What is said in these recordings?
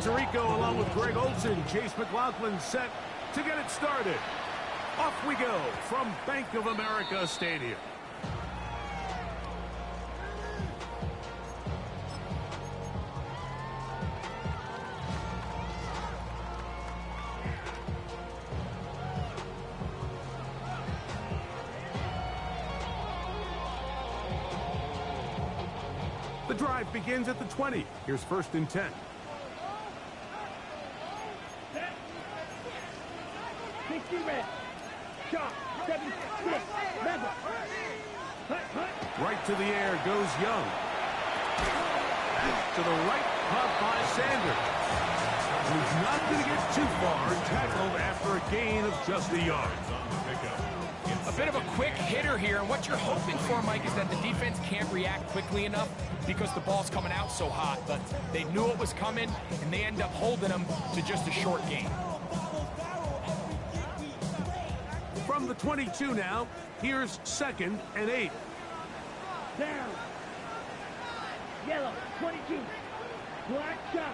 Tirico along with Greg Olson. Chase McLaughlin set to get it started. Off we go from Bank of America Stadium. The drive begins at the 20. Here's 1st and 10. Right to the air goes Young. To the right, caught by Sanders. He's not going to get too far, tackled after a gain of just a yard. A bit of a quick hitter here, and what you're hoping for, Mike, is that the defense can't react quickly enough because the ball's coming out so hot, but they knew it was coming, and they end up holding them to just a short gain. From the 22 now, here's 2nd and 8. Down. Yellow, 22. Black shot.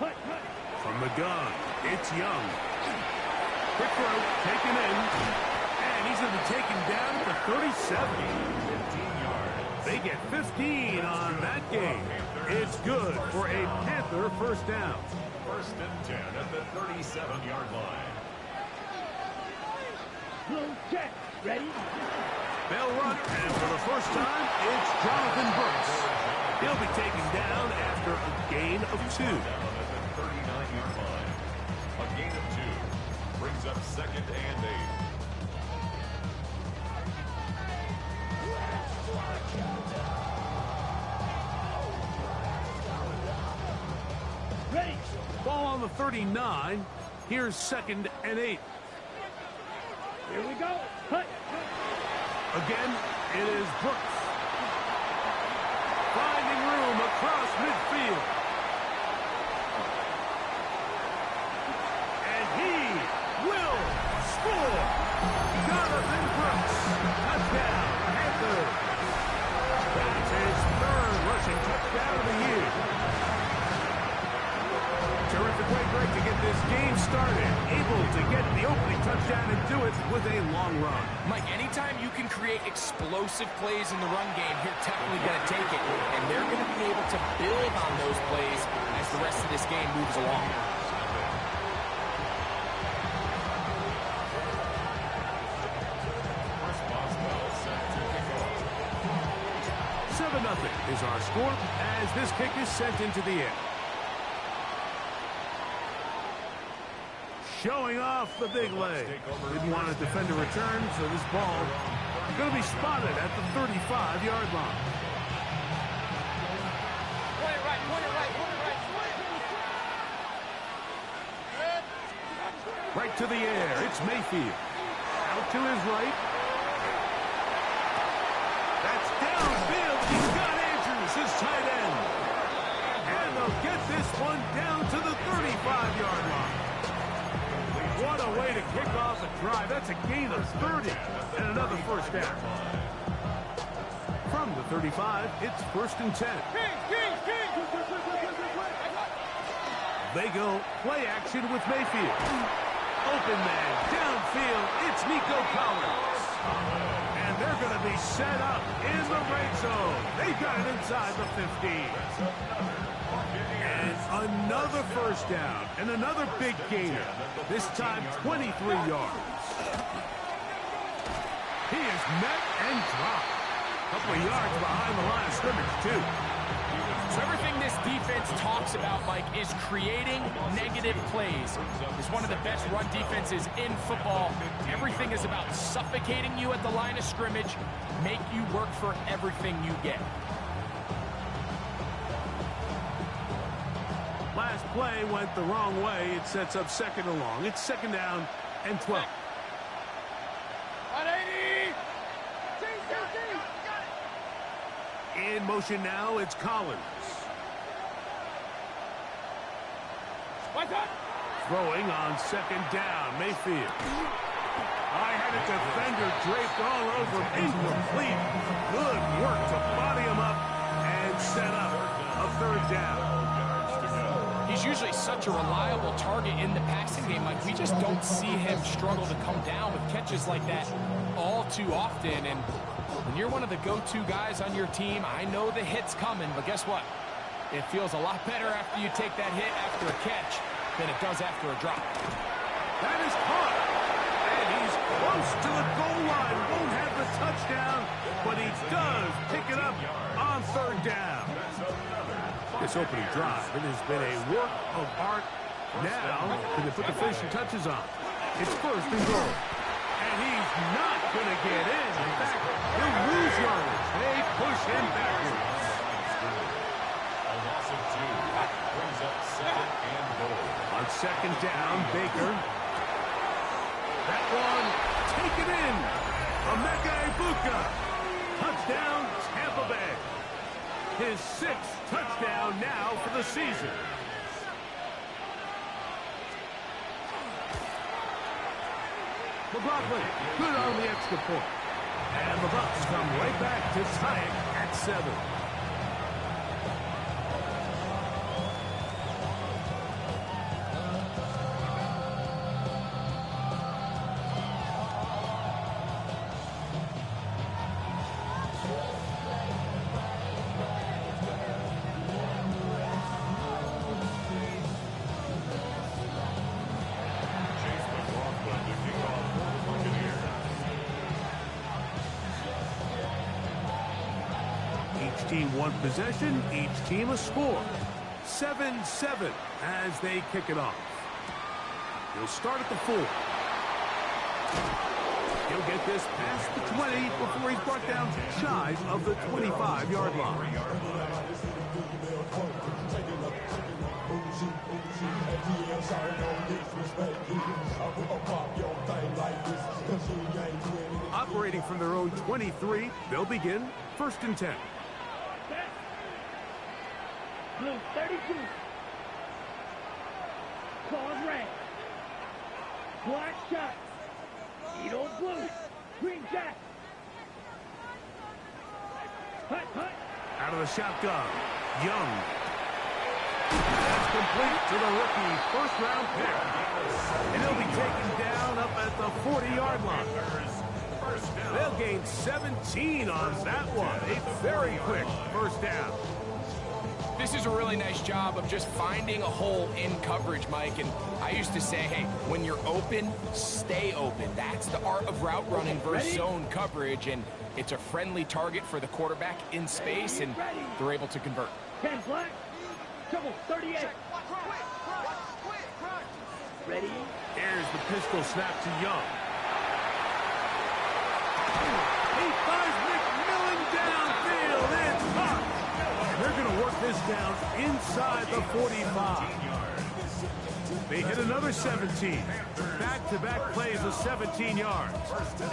Hut, hut. From the gun, it's Young. Quick throw, taken in. And he's going to be taken down at the 37. 15 yards. They get 15 on that game. It's good for a Panther first down. 1st and 10 at the 37-yard line. Blue check. Ready? They'll run, and for the first time, it's Jonathan Brooks. He'll be taken down after a gain of 2. Down at the 39-yard line. A gain of 2 brings up 2nd and 8. Ready. Ball on the 39. Here's 2nd and 8. Here we go. Hut. Again, it is Brooks. Finding room across midfield. And he will score. Jonathan Brooks. Touchdown, Panthers. That's his 3rd rushing touchdown of the year. Terrific way, Greg, to get this game started. Able to get the opening touchdown and do it with a long run. Mike, anytime you can create explosive plays in the run game, you're definitely going to take it. And they're going to be able to build on those plays as the rest of this game moves along. 7-0 is our score as this kick is sent into the air. Showing off the big leg. Didn't want to defend a return, so this ball is going to be spotted at the 35-yard line. Right to the air. It's Mayfield. Out to his right. That's downfield. He's got Andrews, his tight end. And they'll get this one down to the 35-yard line. What a way to kick off a drive. That's a gain of 30 and another first down. From the 35, it's 1st and 10. They go play action with Mayfield. Open man, downfield, it's Nico Collins. And they're going to be set up in the red zone. They got it inside the 15. And another first down, and another big gainer. This time, 23 yards. He is met and dropped. A couple of yards behind the line of scrimmage, too. So everything this defense talks about, Mike, is creating negative plays. It's one of the best run defenses in football. Everything is about suffocating you at the line of scrimmage, make you work for everything you get. Last play went the wrong way. It sets up 2nd and long. It's 2nd down and 12. 180. In motion now, it's Collins. Throwing on 2nd down, Mayfield. High-headed defender draped all over him. Incomplete. Good work to body him up and set up a 3rd down. He's usually such a reliable target in the passing game. Like, we just don't see him struggle to come down with catches like that all too often. And when you're one of the go-to guys on your team, I know the hit's coming, but guess what? It feels a lot better after you take that hit after a catch than it does after a drop. That is caught. And he's close to the goal line. Won't have the touchdown, but he does pick it up on third down. This opening drive, it has been a work of art. Now, can they put the finishing touches on? It's first and goal. And he's not going to get in. In fact, he'll lose yardage. They push him backwards. A loss of 2 brings up second and goal. On second down, Baker. That one, take it in. Emeka Ibuka. Touchdown, Tampa Bay. His 6th touchdown now for the season. McLaughlin, good on the extra point. And the Bucs come right back to tie it at 7. Team one possession, each team a score. 7-7 as they kick it off. He'll start at the 4. He'll get this past the 20 before he's brought down shy of the 25-yard line. Operating from their own 23, they'll begin first and 10. Blue 32. Claws red. Black shot. Edo blue. Green jack. Hut, hut. Out of the shotgun. Young. That's complete to the rookie first-round pick. And he'll be taken down up at the 40-yard line. They'll gain 17 on that one. A very quick first down. This is a really nice job of just finding a hole in coverage, Mike. And I used to say, hey, when you're open, stay open. That's the art of route running versus zone coverage. And it's a friendly target for the quarterback in space, and they're able to convert. 10 black. Trouble 38. Ready? Here's the pistol snap to Young. He finds McMillan downfield. It's caught. They're going to work this down inside the 45. They hit another 17. Back-to-back plays of 17 yards.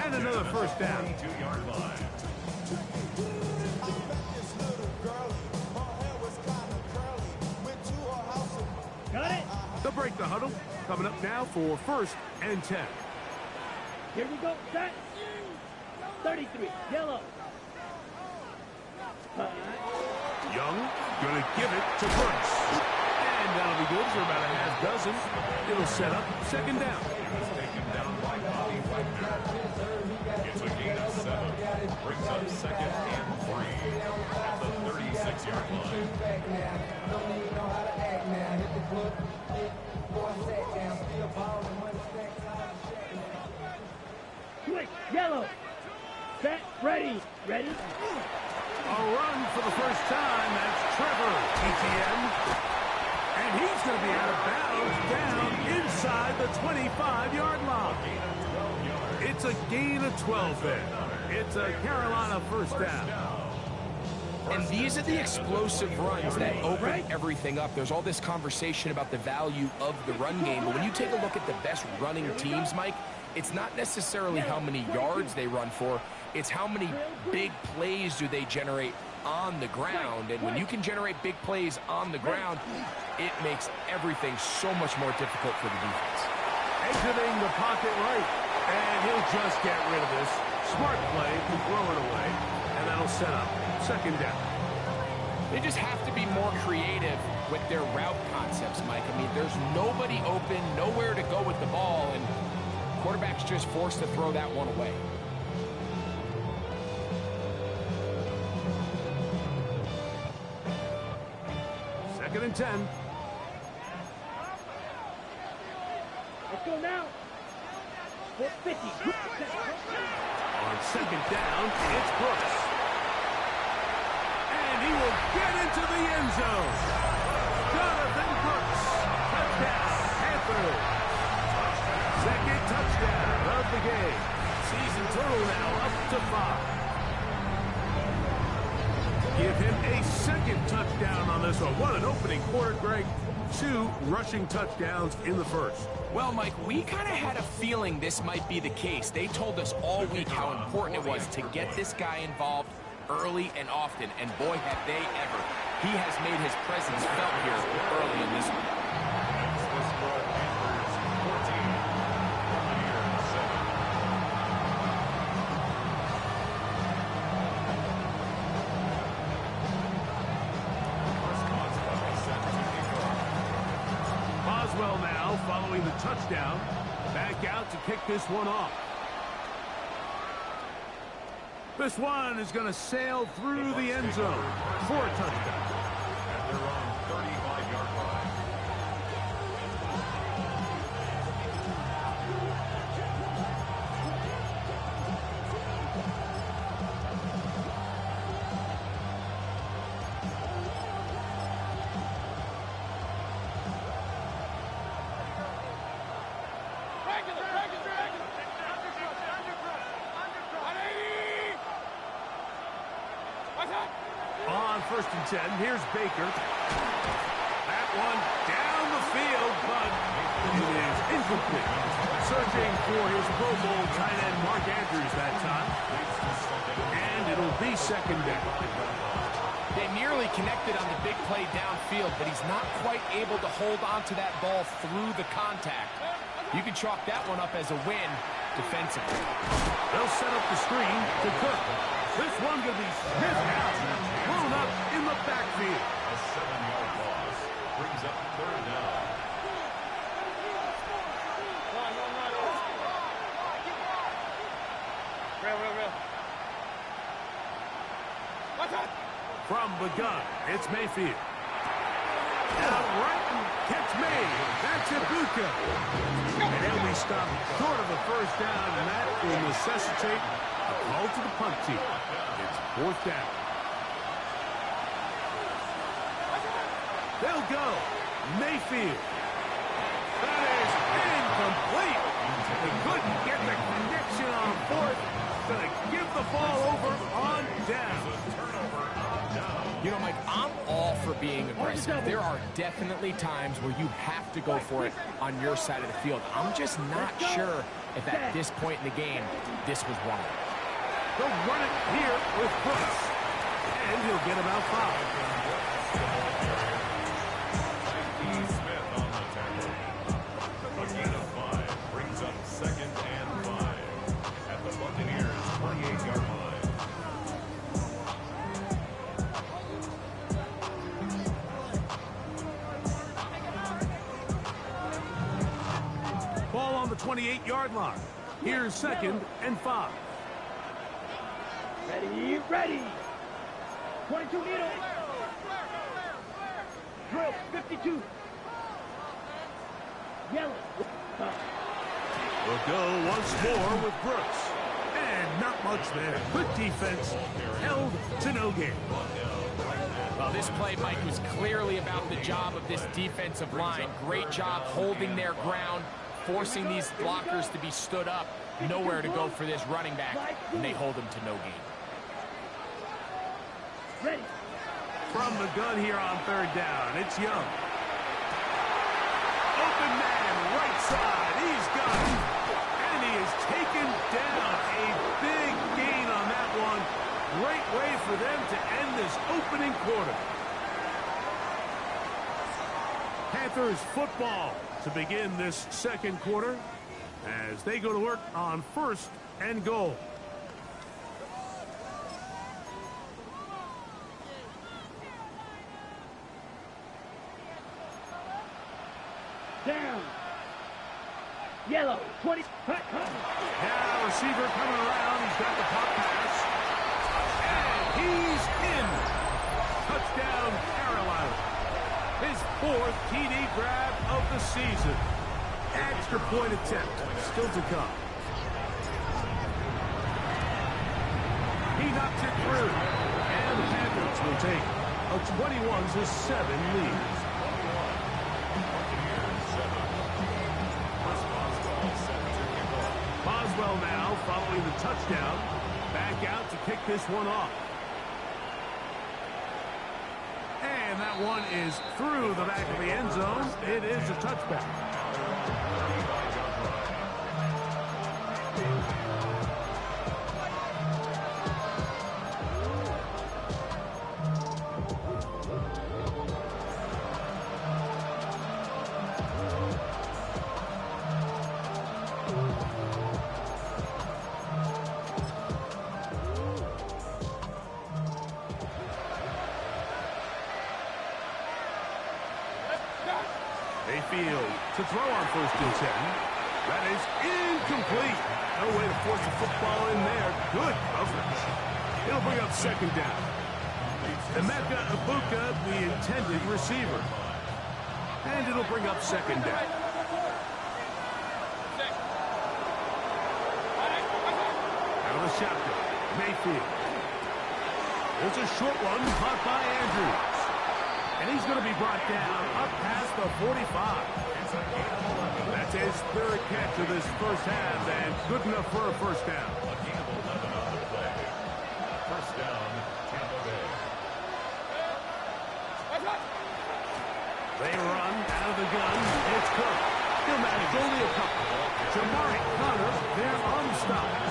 And another first down. Got it? They'll break the huddle. Coming up now for first and 10. Here we go. Set. 33. Yellow. Young going to give it to Brooks. And that'll be good for about a half dozen. It'll set up second down. Taken down by Bobby Wagner. It's a gain of 7. Brings up second and 3 at the 36-yard line. Quick. Yellow. Set. Ready. Ready. A run for the first time. That's Trevor Etienne. And he's going to be out of bounds down inside the 25-yard line. It's a gain of 12 there. It's a Carolina first down. And these are the explosive runs that open everything up. There's all this conversation about the value of the run game, but when you take a look at the best running teams, Mike, it's not necessarily how many yards they run for, it's how many big plays do they generate on the ground. And when you can generate big plays on the ground, it makes everything so much more difficult for the defense. Exiting the pocket right, and he'll just get rid of this. Smart play to throw it away, and that'll set up second down. They just have to be more creative with their route concepts, Mike. I mean, there's nobody open, nowhere to go with the ball, and quarterback's just forced to throw that one away. Second and 10. Let's go now. 450. On second down, it's Brooks. And he will get into the end zone. Jonathan Brooks. Touchdown, Panthers. Second touchdown of the game. Season total now up to 5. Give him a second touchdown on this one. What an opening quarter, Greg. 2 rushing touchdowns in the first. Well, Mike, we kind of had a feeling this might be the case. They told us all week how important it was to get this guy involved early and often, and boy, have they ever. He has made his presence felt here early in this one. Boswell now following the touchdown. Back out to kick this one off. This one is going to sail through the end zone for a touchdown. At their own 35-yard line. On first and 10, here's Baker. That one down the field, but it is incomplete. Searching for his Pro Bowl tight end Mark Andrews that time. And it'll be second down. They nearly connected on the big play downfield, but he's not quite able to hold on to that ball through the contact. You can chalk that one up as a win defensively. They'll set up the screen to Cook. This one going to be sniffed out, thrown up in the backfield. A 7-yard loss brings up third down. From the gun, it's Mayfield. Out right and catch made. That's Ibuka. And he'll be stopped short of a first down, and that will necessitate a call to the punt team. It's fourth down. They'll go. Mayfield. That is incomplete. He couldn't get the connection on fourth. Going to give the ball over on down. You know, Mike, I'm all for being aggressive. There are definitely times where you have to go for it on your side of the field. I'm just not sure if at this point in the game, this was one of them. They'll run it here with Brooks. And he'll get about 5. Smith on the tackle. A gain of 5 brings up second and 5 at the Buccaneers' 28-yard line. Ball on the 28-yard line. Here's second and 5. Ready, ready. 22 needle. Drill, 52. Yellow. We'll go once more with Brooks. And not much there. Good defense. Held to no gain. Well, this play, Mike, was clearly about the job of this defensive line. Great job holding their ground, forcing these blockers to be stood up. Nowhere to go for this running back, and they hold him to no gain. Ready. From the gun here on third down, it's Young. Open man, right side, he's got it. And he is taken down. A big gain on that one. Great way for them to end this opening quarter. Panthers football to begin this second quarter as they go to work on first and goal. down. Yellow, 20. Now receiver coming around. He's got the pop pass. And he's in. Touchdown, Carolina. His 4th TD grab of the season. Extra point attempt still to come. He knocks it through. And the Panthers will take a 21-7 lead. Boswell now following the touchdown. Back out to kick this one off. And that one is through the back of the end zone. It is a touchback. Mayfield to throw on 1st and 10. That is incomplete. No way to force the football in there. Good coverage. It'll bring up 2nd down. Emeka Ibuka, the intended receiver. And it'll bring up 2nd down. Out of the shotgun, Mayfield. There's a short one caught by Andrews. And he's going to be brought down up past the 45. That's his 3rd catch of this first half, and good enough for a 1st down. First down, Tampa Bay. They run out of the gun. It's Cook. He'll manage only a couple. Jamari Connor, they're unstopped.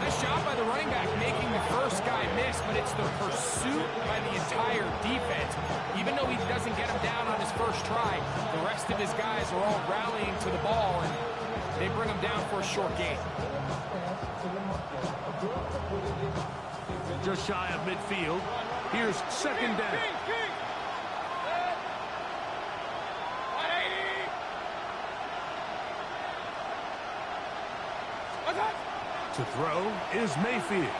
Nice job by the running back making the first guy miss, but it's the pursuit by the entire defense. Even though he doesn't get him down on his first try, the rest of his guys are all rallying to the ball, and they bring him down for a short gain. Just shy of midfield. Here's 2nd down. To throw is Mayfield.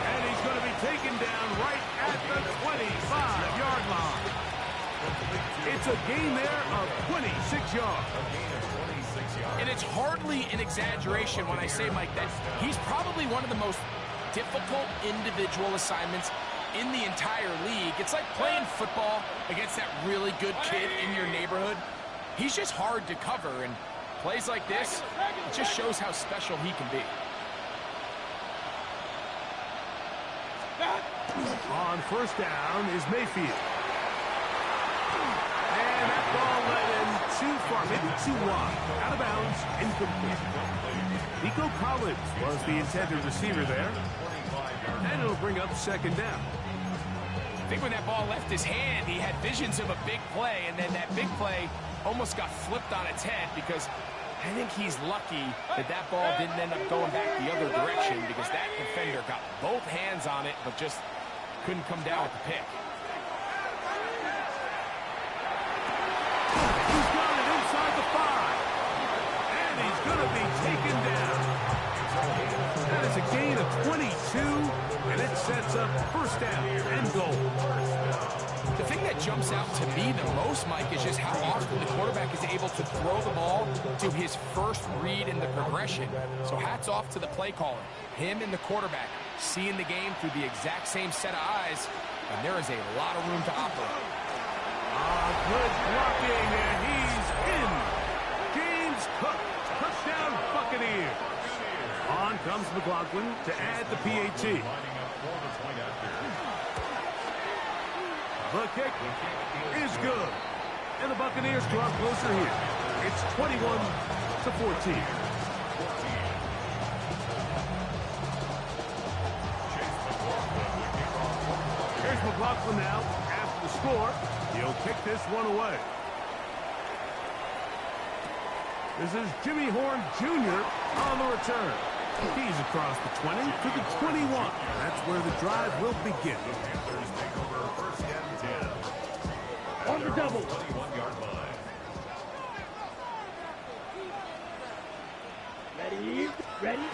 And he's going to be taken down right at the 25-yard line. It's a gain there of 26 yards. And it's hardly an exaggeration when I say, Mike, that he's probably one of the most difficult individual assignments in the entire league. It's like playing football against that really good kid in your neighborhood. He's just hard to cover, and plays like this, it just shows how special he can be. On 1st down is Mayfield. And that ball led him too far, maybe too wide. Out of bounds, incomplete. Nico Collins was the intended receiver there. And it'll bring up 2nd down. I think when that ball left his hand, he had visions of a big play, and then that big play almost got flipped on its head, because I think he's lucky that that ball didn't end up going back the other direction, because that defender got both hands on it but just couldn't come down with the pick. He's got it inside the 5. And he's going to be taken down. That is a gain of 22, and it sets up 1st down and goal. The thing that jumps out to me the most, Mike, is just how often the quarterback is able to throw the ball to his first read in the progression. So hats off to the play caller. Him and the quarterback seeing the game through the exact same set of eyes, and there is a lot of room to operate. Good blocking, and he's in. James Cook, touchdown Buccaneers. On comes McLaughlin to add the PAT. The kick is good. And the Buccaneers draw closer here. It's 21-14. Here's McLaughlin now. After the score, he'll kick this one away. This is Jimmy Horn Jr. on the return. He's across the 20 to the 21. That's where the drive will begin. Panthers take over first and 10. On the double. 21-yard line. Ready, ready.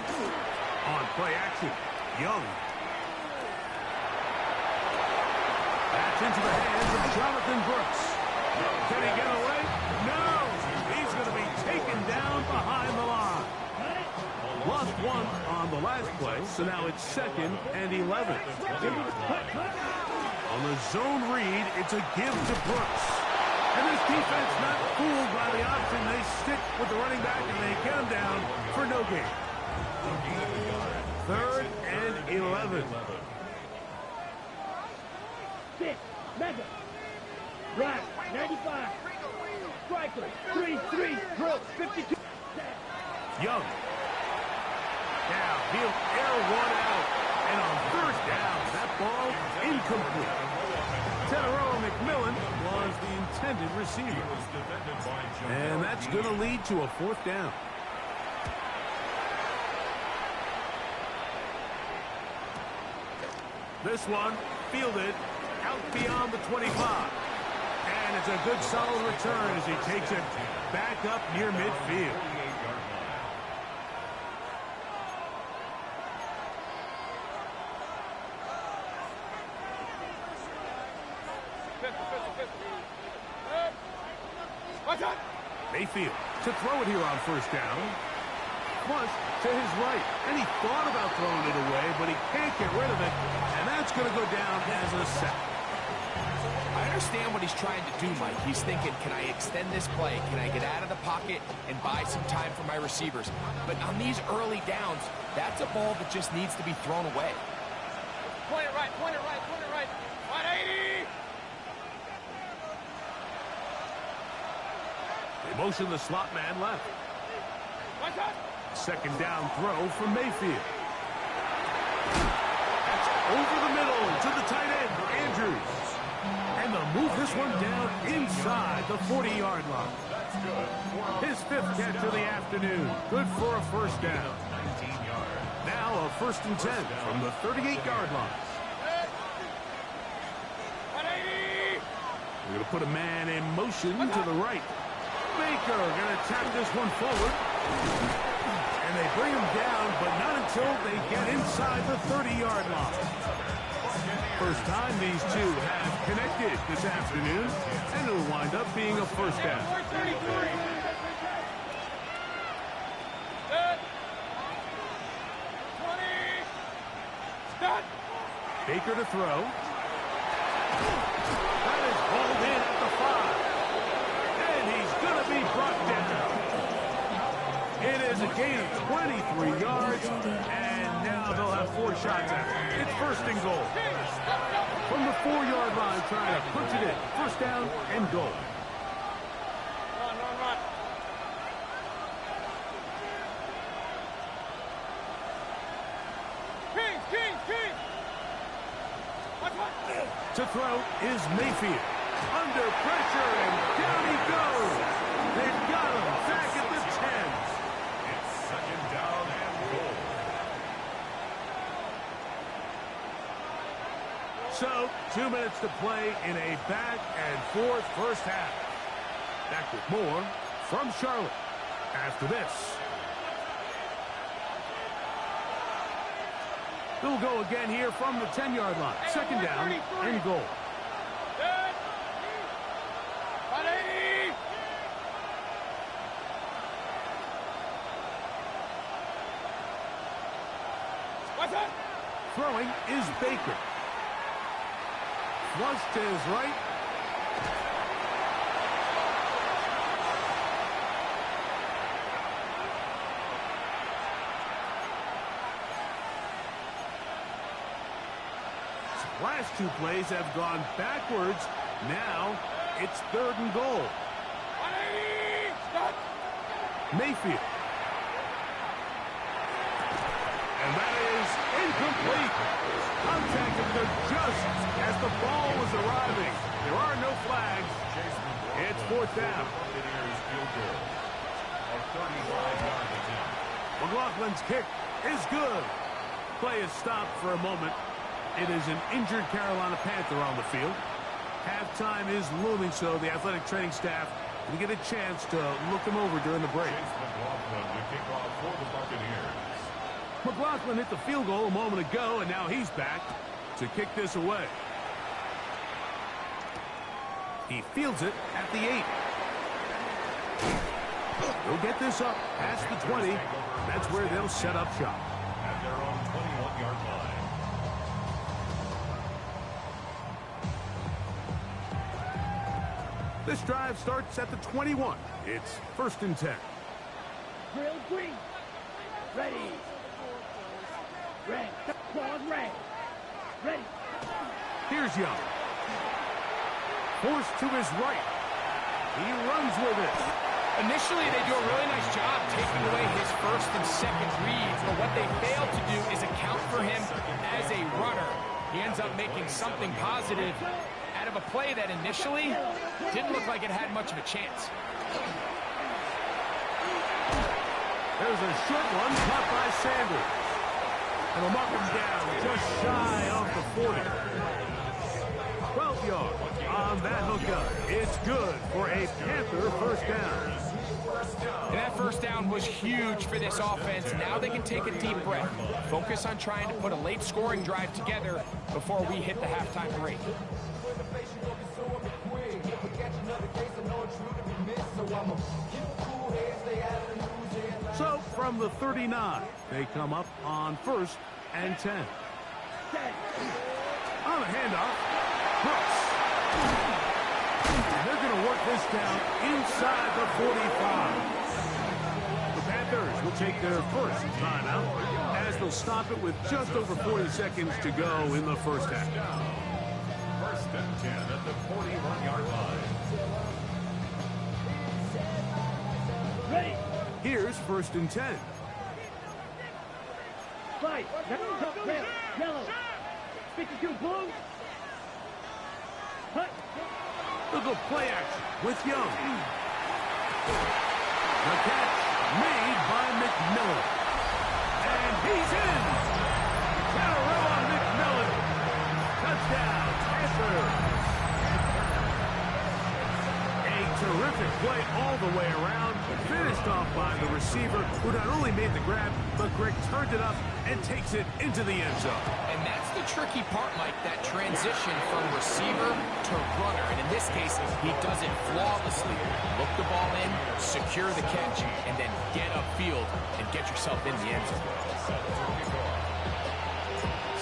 On play action, Young. That's into the hands of Jonathan Brooks. Can he get away? No! He's going to be taken down behind the line. Lost one on the last play, so now it's 2nd and 11. On the zone read, it's a give to Brooks. And this defense not fooled by the option. They stick with the running back and they get him down for no gain. 3rd and 11. 6, Mega. Right, 95. Striker, 3-3, Brooks, 52. Young. Now he'll air one out. And on 1st down, that ball incomplete. Tedero McMillan was the intended receiver. And that's going to lead to a 4th down. This one fielded out beyond the 25. And it's a good solid return as he takes it back up near midfield. Mayfield to throw it here on 1st down. Plus to his right. And he thought about throwing it away, but he can't get rid of it. And that's going to go down as a sack. I understand what he's trying to do, Mike. He's thinking, can I extend this play? Can I get out of the pocket and buy some time for my receivers? But on these early downs, that's a ball that just needs to be thrown away. Point it right, point it right, point it right. 180! They motion the slot man left. 2nd down throw from Mayfield. That's over the middle to the tight end, Andrews. And they'll move this one down inside the 40-yard line. His 5th catch of the afternoon. Good for a 1st down. 19 yards. Now a 1st and 10 from the 38-yard line. 180! We're going to put a man in motion to the right. Baker going to tap this one forward. And they bring him down, but not until they get inside the 30-yard line. First time these two have connected this afternoon, and it'll wind up being a 1st down. 433! Set! 20! Stop! Baker to throw. That is hauled in at the 5. And he's going to be brought down. It is a gain of 23 yards, and now they'll have 4 shots at it. It's 1st and goal. From the 4-yard line, trying to punch it in. 1st down and goal. Run, run, run. Kings, Kings, Kings! Watch, watch. To throw is Mayfield. Under pressure, and down he goes. They've got him back at the 10. It's 2nd down and goal. So, 2 minutes to play in a back-and-forth 1st half. Back with more from Charlotte after this. They'll go again here from the 10-yard line. 2nd down and goal. Set! 180! Watch out! Throwing is Baker. Flush to his right. Last 2 plays have gone backwards. Now it's 3rd and goal. 180! Stop! Mayfield. And that is incomplete. Contact occurred just as the ball was arriving. There are no flags. It's 4th down. Buccaneers field goal. A 35-yard attempt. McLaughlin's kick is good. Play is stopped for a moment. It is an injured Carolina Panther on the field. Halftime is looming, so the athletic training staff will get a chance to look him over during the break. McLaughlin hit the field goal a moment ago, and now he's back to kick this away. He fields it at the 8. He'll get this up past the 20. That's where they'll set up shop. At their own 21-yard line. This drive starts at the 21. It's 1st and 10. Drill green. Ready. Red. Claws red. Ready. Here's Young. Forced to his right. He runs with it. Initially, they do a really nice job taking away his first and second reads, but what they fail to do is account for him as a runner. He ends up making something positive out of a play that initially didn't look like it had much of a chance. There's a short one caught by Sanders. And will mark him down just shy of the 40. 12 yards on that hookup. It's good for a Panther first down. And that first down was huge for this offense. Now they can take a deep breath. Focus on trying to put a late scoring drive together before we hit the halftime break. So from the 39, they come up on 1st and 10. On a handoff, Brooks. And they're going to work this down inside the 45. The Panthers will take their first timeout as they'll stop it with just over 40 seconds to go in the first half. 1st and 10 at the 41-yard line. Ready. Here's 1st and 10. Fight. Red. Yellow. 52 blue. Hut. Look at play action with Young. The catch made by McMillan. And he's in. Carolina McMillan. Touchdown, Panthers. A terrific play all the way around. Finished off by the receiver, who not only made the grab, but Greg turned it up and takes it into the end zone. And that's the tricky part, Mike, that transition from receiver to runner. And in this case, he does it flawlessly. Look the ball in, secure the catch, and then get upfield and get yourself in the end zone.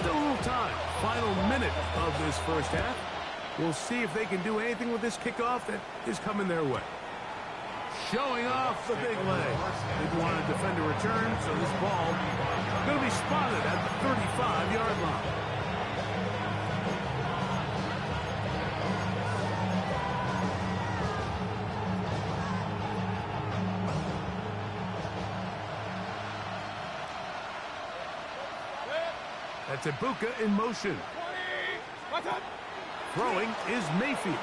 Still a little time. Final minute of this first half. We'll see if they can do anything with this kickoff that is coming their way. Showing off the big leg. Didn't want to defend a return, so this ball going to be spotted at the 35-yard line. That's Ibuka in motion. Throwing is Mayfield.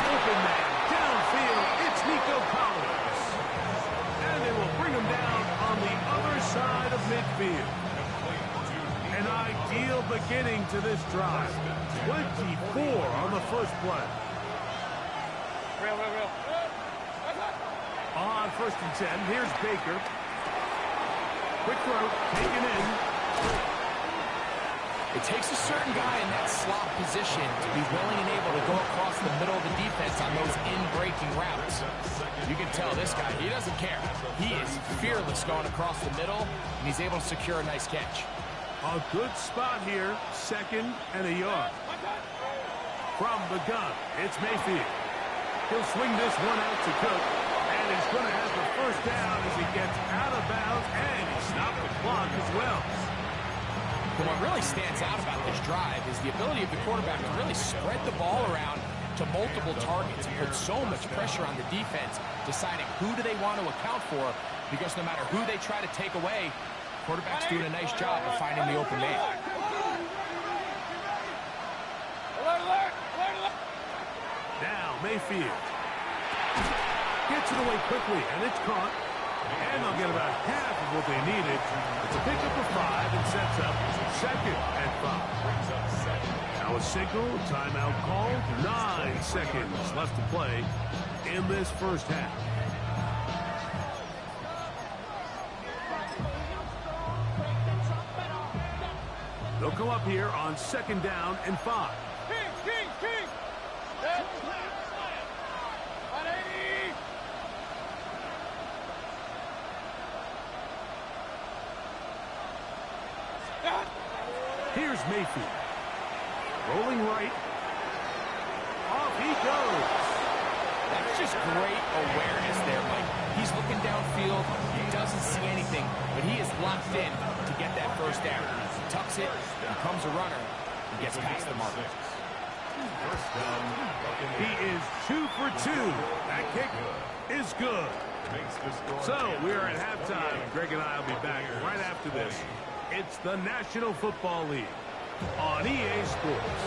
Open man. Downfield, it's Nico Collins. And they will bring him down on the other side of midfield. An ideal beginning to this drive. 24 on the first play. Real. On 1st and 10, here's Baker. Quick throw, taken in. It takes a certain guy in that slot position to be willing and able to go across the middle of the defense on those in-breaking routes. You can tell this guy, he doesn't care. He is fearless going across the middle, and he's able to secure a nice catch. A good spot here, 2nd and a yard. From the gun, it's Mayfield. He'll swing this one out to Cook, and he's going to have the first down as he gets out of bounds, and he stopped the clock as well. But what really stands out about this drive is the ability of the quarterback to really spread the ball around to multiple targets and put so much pressure on the defense, deciding who do they want to account for, because no matter who they try to take away, quarterback's doing a nice job of finding the open man. Now Mayfield gets it away quickly, and it's caught. And they'll get about half of what they needed. It's a pickup of 5 and sets up 2nd and 5. Now a signal, timeout called, 9 seconds left to play in this first half. They'll come up here on 2nd down and 5. King. 180. Here's Mayfield. Rolling right. Off he goes. That's just great awareness there, Mike. He's looking downfield. He doesn't see anything, but he is locked in to get that first down. He tucks it, becomes a runner, and gets past the marker. He is 2 for 2. That kick is good. So we are at halftime. Greg and I will be back right after this. It's the National Football League on EA Sports.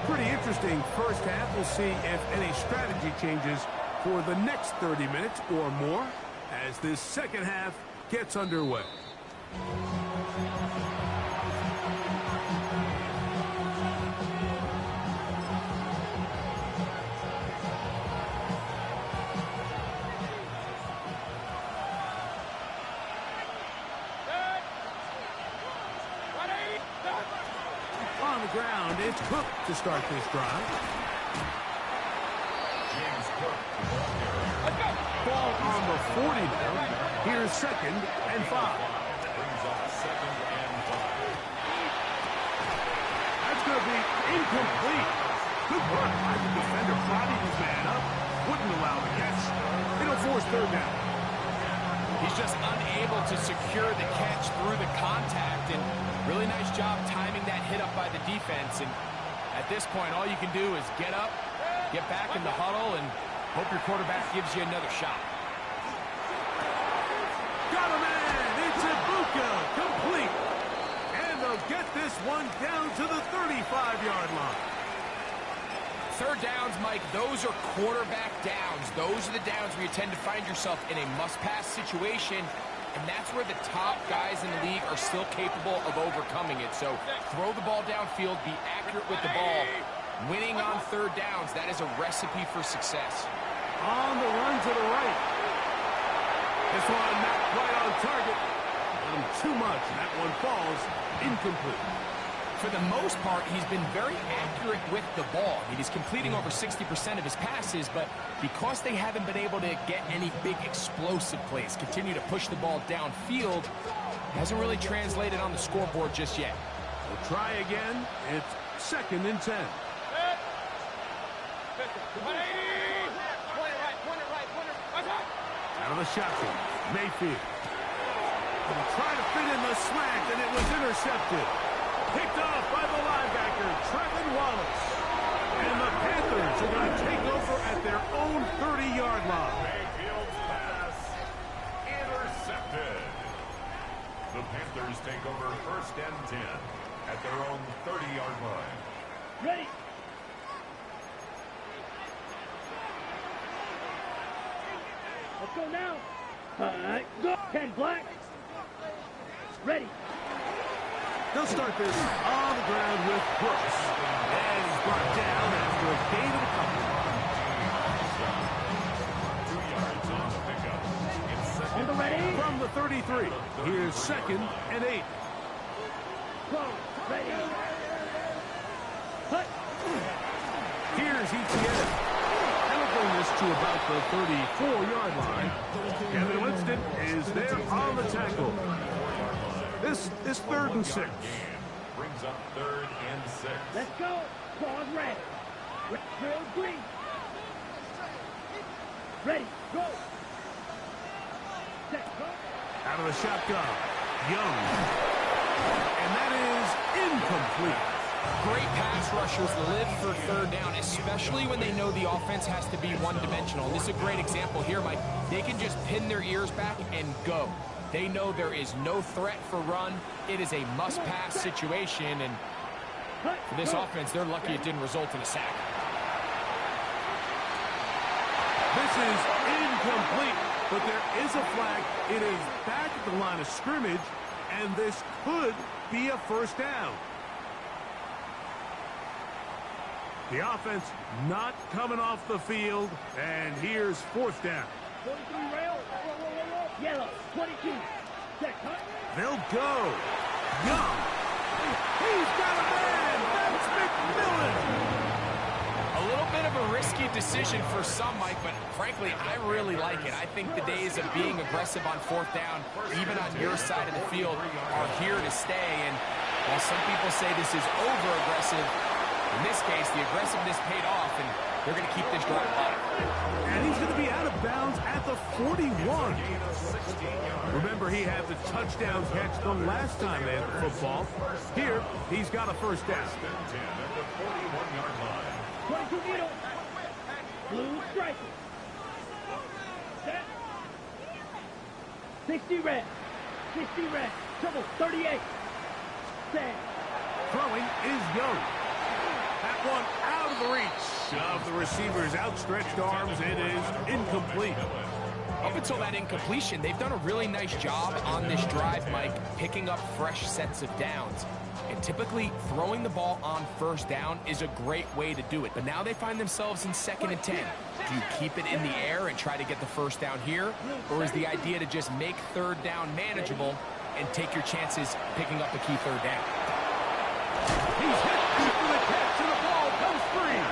Pretty interesting first half. We'll see if any strategy changes for the next 30 minutes or more as this second half gets underway. On the ground, it's Cook to start this drive. Ball on the 40 now. Here's 2nd and 5. That's going to be incomplete. Good work by the defender. Bodied his man up. Wouldn't allow the catch. It'll force 3rd down. He's just unable to secure the catch through the contact, and really nice job timing that hit up by the defense. And at this point, all you can do is get up, get back in the huddle, and hope your quarterback gives you another shot. Got a man! It's Ibuka! Complete! And they'll get this one down to the 35-yard line. 3rd downs, Mike, those are quarterback downs. Those are the downs where you tend to find yourself in a must-pass situation, and that's where the top guys in the league are still capable of overcoming it. So throw the ball downfield, be accurate with the ball. Winning on 3rd downs, that is a recipe for success. On the run to the right. This one not quite on target. Too much. That one falls incomplete. For the most part, he's been very accurate with the ball. I mean, he's completing over 60% of his passes, but because they haven't been able to get any big explosive plays, continue to push the ball downfield, hasn't really translated on the scoreboard just yet. We'll try again. It's 2nd and 10. 180. Point it right. Out of the shotgun, Mayfield. Will try to fit in the slant, and it was intercepted. Picked off by the linebacker, Trevin Wallace. And the Panthers are going to take over at their own 30-yard line. Mayfield's pass intercepted. The Panthers take over 1st and 10 at their own 30-yard line. Ready. Let's go now. Go. 10 black. Ready. They'll start this on the ground with Brooks. And he's brought down after a gain of a couple. 2 yards on the pickup. It's 2nd. On the ready. From the 33, here's 2nd and 8. Close. Ready. Cut. Here's ETN. They'll bring this to about the 34-yard line. Kevin Winston is there on the tackle. This is 3rd and 6. Brings up 3rd and 6. Let's go. Pause red. Drill green. Ready. Go. Set. Go. Out of the shotgun, Young. And that is incomplete. Great pass rushers live for 3rd down, especially when they know the offense has to be one-dimensional. This is a great example here, Mike. They can just pin their ears back and go. They know there is no threat for run. It is a must-pass situation, and for this offense, they're lucky it didn't result in a sack. This is incomplete, but there is a flag. It is back at the line of scrimmage, and this could be a first down. The offense not coming off the field, and here's fourth down. 43 rail. Yellow. 22. Check. Cut. They'll go. Young. He's got a man. That's McMillan. A little bit of a risky decision for some, Mike, but frankly, I really like it. I think the days of being aggressive on fourth down, even on your side of the field, are here to stay. And while some people say this is over-aggressive, in this case, the aggressiveness paid off, and they're going to keep this drive alive. And he's going to be out of bounds at the 41. Remember, he had the touchdown catch the last time they had the football. Here, he's got a first down. 22 needle. Blue striker. Set. 60 red. 60 red. Trouble. 38. Set. Throwing is Young. That one out of the reach of the receiver's outstretched arms. It is incomplete. Up until that incompletion, they've done a really nice job on this drive, Mike, picking up fresh sets of downs. And typically, throwing the ball on first down is a great way to do it. But now they find themselves in 2nd and 10. Do you keep it in the air and try to get the first down here? Or is the idea to just make third down manageable and take your chances picking up a key third down? He's hit for the catch, and the ball comes free.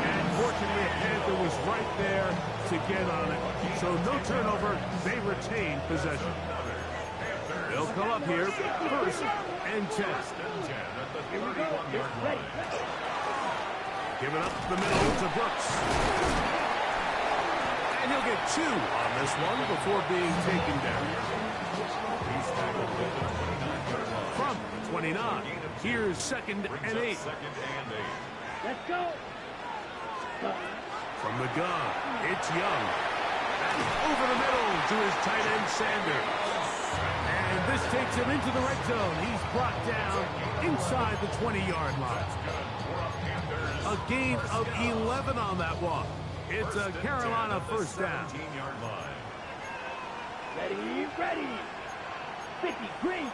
And fortunately, a Panther was right there to get on it. So no turnover. They retain possession. They'll come up here, 1st and 10. Give it up the middle to Brooks. And he'll get 2 on this one before being taken down. From 29, here's 2nd and 8. Let's go. From the gun, it's Young. Over the middle to his tight end, Sanders. And this takes him into the red zone. He's brought down inside the 20-yard line. A gain of 11 on that one. It's a Carolina first down. Ready, ready. 50, green.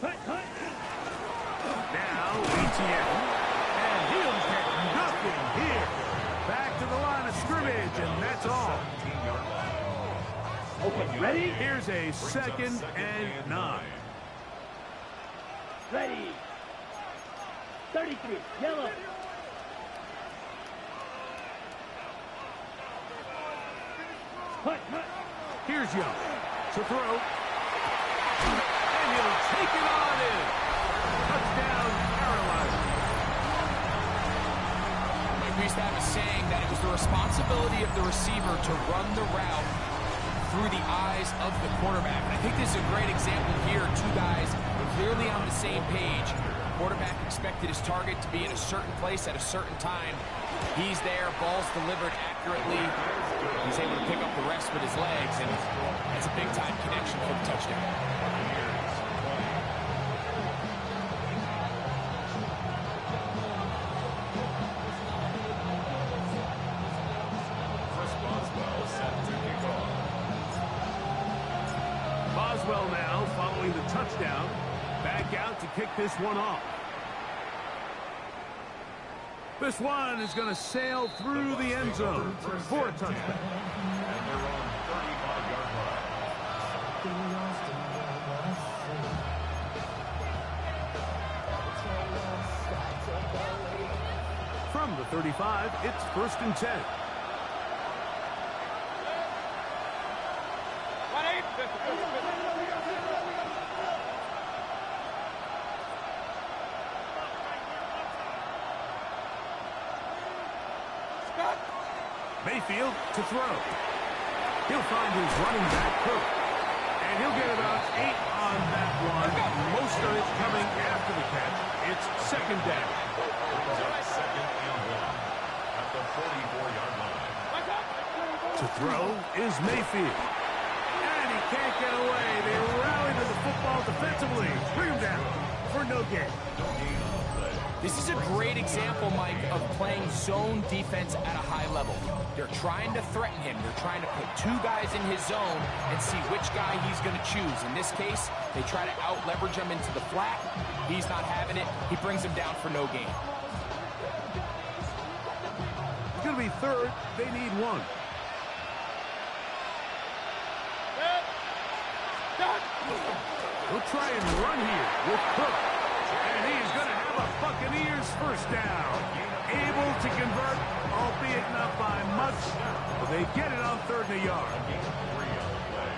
Cut, cut. Now, ETN. And he'll get nothing here. Back to the line of scrimmage, and that's all. Okay, ready? Here's a 2nd and 9. Ready. 33, yellow. Cut, cut. Here's Young to throw. And he'll take it on in. Touchdown, Carolina. We used to have a saying that it was the responsibility of the receiver to run the route through the eyes of the quarterback. And I think this is a great example here. 2 guys clearly on the same page. Quarterback expected his target to be in a certain place at a certain time. He's there, ball's delivered accurately. He's able to pick up the rest with his legs, and that's a big-time connection for the touchdown. Boswell now following the touchdown. Back out to kick this one off. This one is going to sail through the end zone for a touchdown. From the 35, it's 1st and 10. Mayfield to throw. He'll find his running back, Cook. And he'll get about 8 on that one. Most of it coming after the catch. It's 2nd down. Second and 1 at the 44-yard line. To throw is Mayfield. And he can't get away. They rally to the football defensively. Bring him down for no gain. This is a great example, Mike, of playing zone defense at a high level. They're trying to threaten him. They're trying to put two guys in his zone and see which guy he's going to choose. In this case, they try to out-leverage him into the flat. He's not having it. He brings him down for no gain. It's going to be third. They need one. We'll try and run here with Cook. And he is going to have a Buccaneers first down. Able to convert, albeit not by much. But they get it on 3rd and a yard.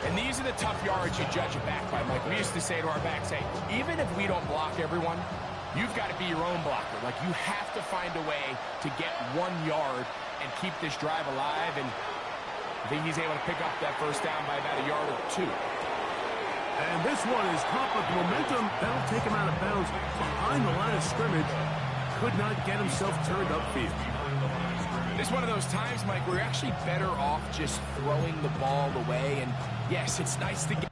And these are the tough yards you judge a back by, Mike. We used to say to our backs, hey, even if we don't block everyone, you've got to be your own blocker. Like, you have to find a way to get 1 yard and keep this drive alive. And I think he's able to pick up that first down by about a yard or 2. And this one is caught with momentum. That'll take him out of bounds behind the line of scrimmage. Could not get himself turned upfield. It's one of those times, Mike, where you're actually better off just throwing the ball away. And yes, it's nice to get.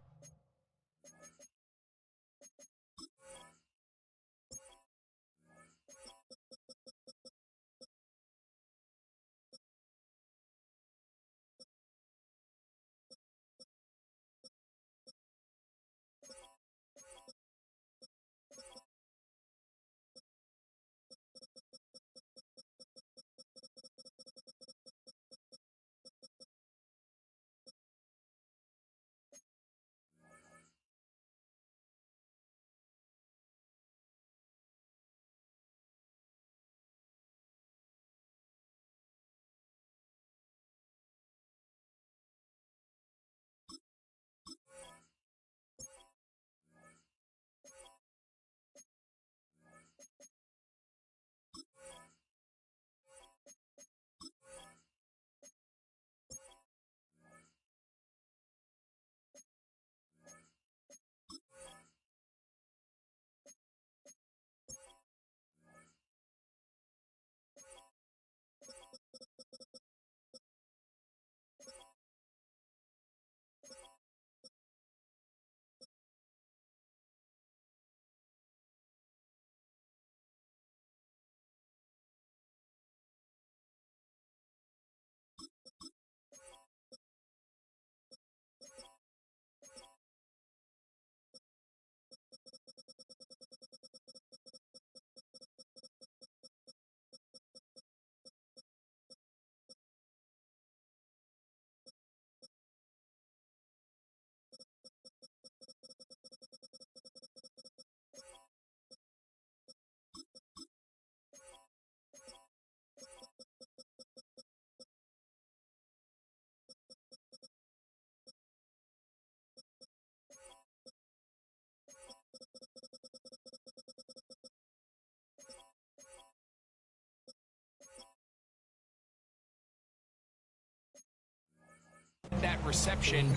That reception,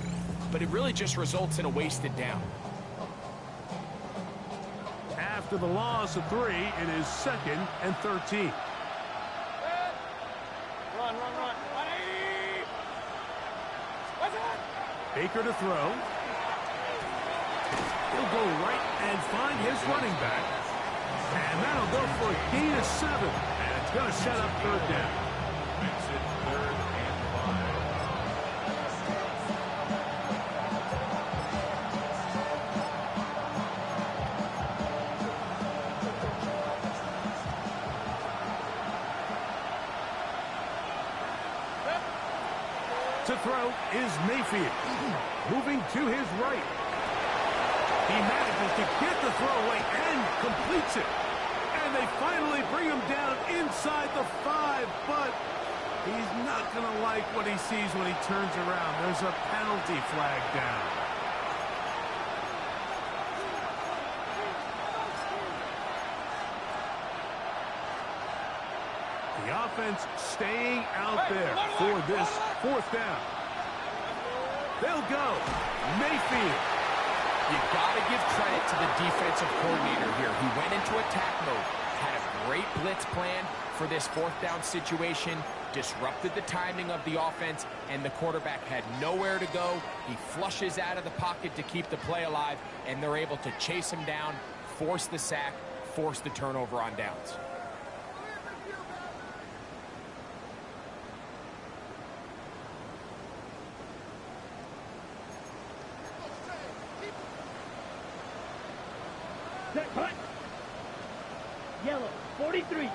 but it really just results in a wasted down. After the loss of 3, it is 2nd and 13. Run. Baker to throw. He'll go right and find his running back. And that'll go for a gain of 7. And it's going to set up 3rd down. Makes it 3rd and 5. To throw is Mayfield. Moving to his right. He manages to get the throw away and completes it. And they finally bring him down inside the 5, but he's not going to like what he sees when he turns around. There's a penalty flag down. The offense staying out there for this 4th down. They'll go. Mayfield. You got to give credit to the defensive coordinator here. He went into attack mode. had a great blitz plan for this fourth down situation, disrupted the timing of the offense, and the quarterback had nowhere to go. He flushes out of the pocket to keep the play alive, and they're able to chase him down, force the sack, force the turnover on downs. Set, cut. Yellow, 43.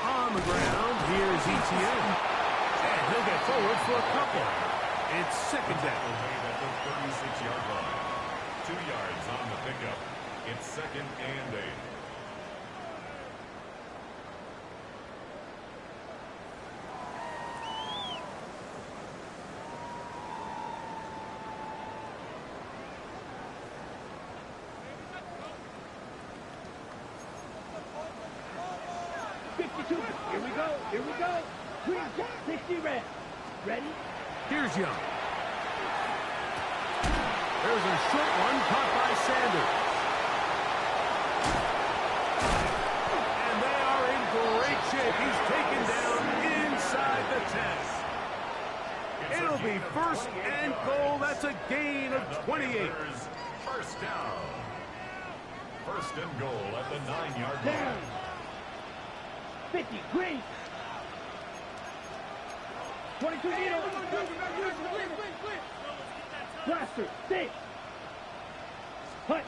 On the ground, here's ETN. And he'll get forward for a couple. It's second down. At the 36-yard line. 2 yards on the pickup. It's second and 8. Here we go. Here we go. Green, 60 red. Ready? Here's Young. There's a short one caught by Sanders. And they are in great shape. He's taken down inside the 10. It'll be first and goal. That's a gain of 28. First down. First and goal at the 9-yard Down. line. 50, green. 22 needle. Blaster, 6. Hut.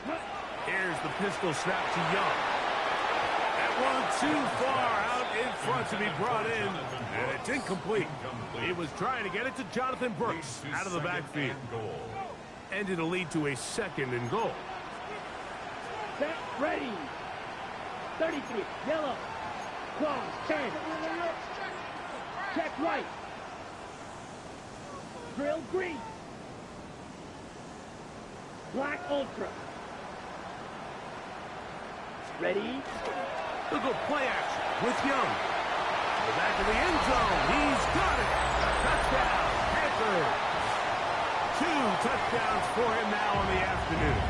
Here's the pistol snap to Young. That one too far out in front to be brought in. And it's incomplete. He was trying to get it to Jonathan Brooks out of the backfield. And it'll lead to a second and goal. Set, ready. 33, yellow. Cross, 10. Check right. Drill green. Black ultra. Ready? Look at play action with Young. To the back of the end zone. He's got it. Touchdown, Panthers. 2 touchdowns for him now on the afternoon.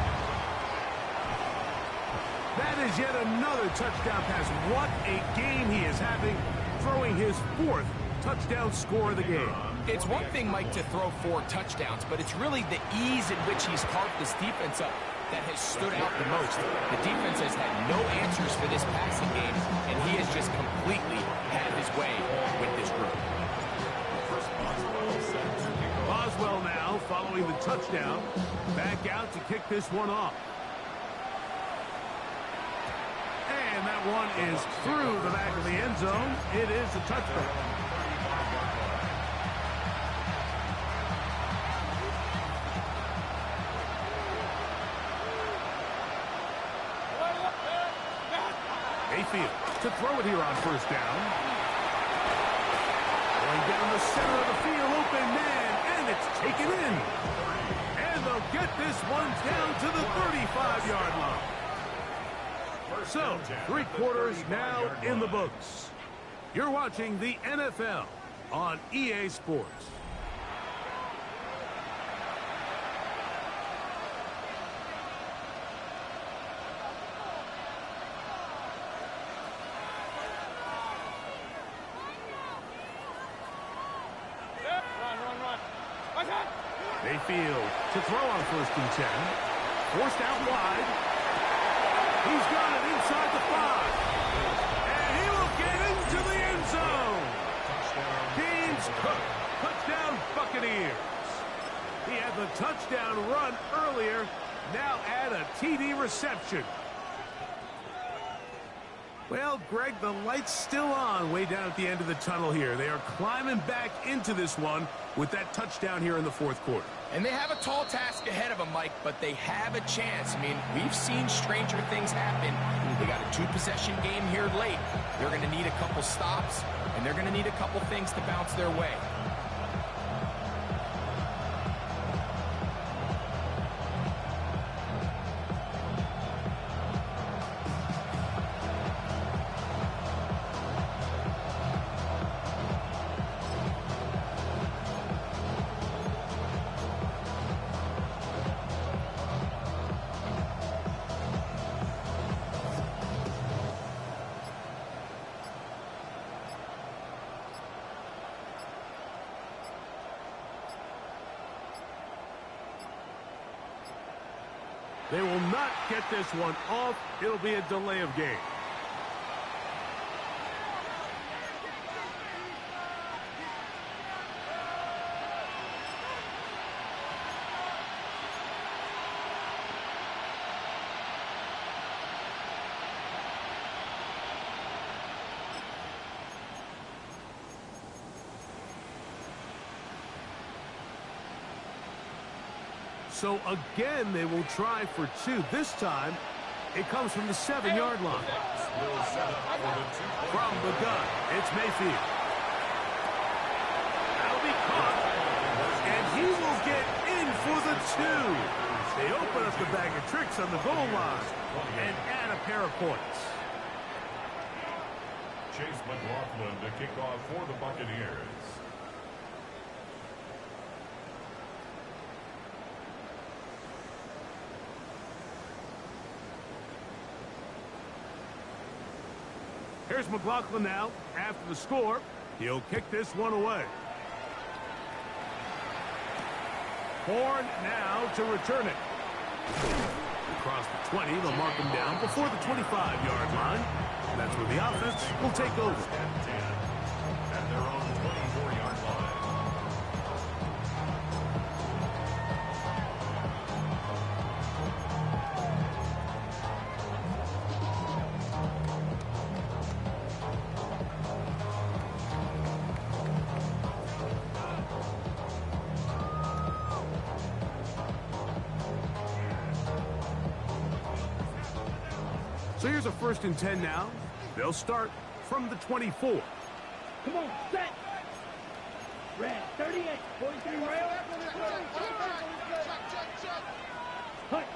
That is yet another touchdown pass. What a game he is having, throwing his 4th touchdown score of the game. It's one thing, Mike, to throw 4 touchdowns, but it's really the ease in which he's carved this defense up that has stood out the most. The defense has had no answers for this passing game, and he has just completely had his way with this group. Boswell now following the touchdown. Back out to kick this one off. And that one is through the back of the end zone. It is a touchdown. Mayfield to throw it here on first down. Going down the center of the field, open man, and it's taken in. And they'll get this one down to the 35-yard line. So, 3 quarters now in the books. You're watching the NFL on EA Sports. Run. Mayfield to throw on first and 10. Forced out wide. He's got it inside the 5. And he will get into the end zone. James Cook, touchdown Buccaneers. He had the touchdown run earlier. Now add a TD reception. Well, Greg, the light's still on way down at the end of the tunnel here. They are climbing back into this one with that touchdown here in the 4th quarter. And they have a tall task ahead of them, Mike, but they have a chance. I mean, we've seen stranger things happen. They got a 2-possession game here late. They're going to need a couple stops, and they're going to need a couple things to bounce their way. They will not get this one off. It'll be a delay of game. So again, they will try for two. This time, it comes from the 7-yard line. From the gun, it's Mayfield. That'll be caught, and he will get in for the 2. They open up the bag of tricks on the goal line and add a pair of points. Chase McLaughlin to kick off for the Buccaneers. Here's McLaughlin now. After the score, he'll kick this one away. Horn now to return it. Across the 20, they'll mark him down before the 25-yard line. That's where the offense will take over. At their own 24-yard line. So here's a 1st and 10 now. They'll start from the 24. Come on, set. Red, 38, 43 rail. Hut.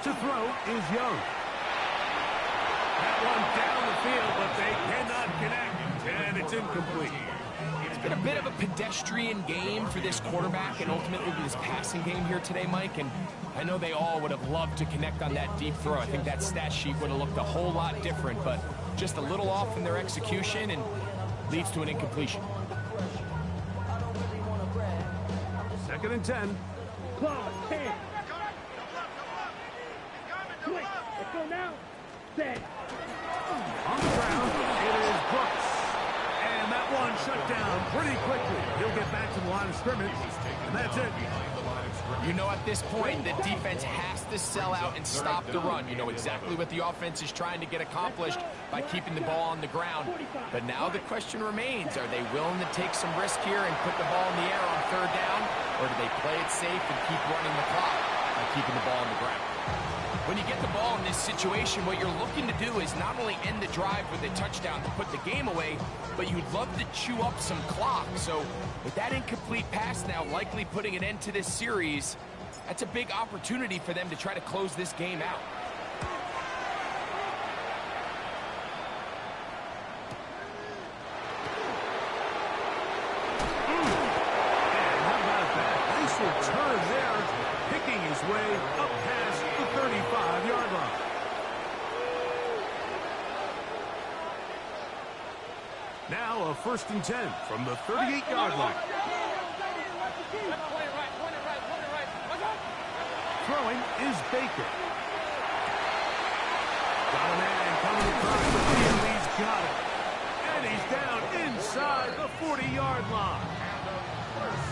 To throw is Young. That one down the field, but they cannot connect, and it's incomplete. It's been a bit of a pedestrian game for this quarterback and ultimately this passing game here today, Mike, and I know they all would have loved to connect on that deep throw. I think that stat sheet would have looked a whole lot different, but just a little off in their execution and leads to an incompletion. 2nd and 10. Claw, 10. Switch, let's go now. Set. On the ground, it is Brooks. And that one shut down pretty quickly. He'll get back to the line of scrimmage, and that's it. You know at this point, the defense has to sell out and stop the run. You know exactly what the offense is trying to get accomplished by keeping the ball on the ground. But now the question remains, are they willing to take some risk here and put the ball in the air on 3rd down? Or do they play it safe and keep running the clock by keeping the ball on the ground? When you get the ball in this situation, what you're looking to do is not only end the drive with a touchdown to put the game away, but you'd love to chew up some clock. So with that incomplete pass now likely putting an end to this series, that's a big opportunity for them to try to close this game out. And how about that? Nice return there, picking his way up past the 35-yard line. Now a 1st and 10 from the 38-yard line. Throwing is Baker. Got a man coming across the field. He's got it. And he's down inside the 40-yard line.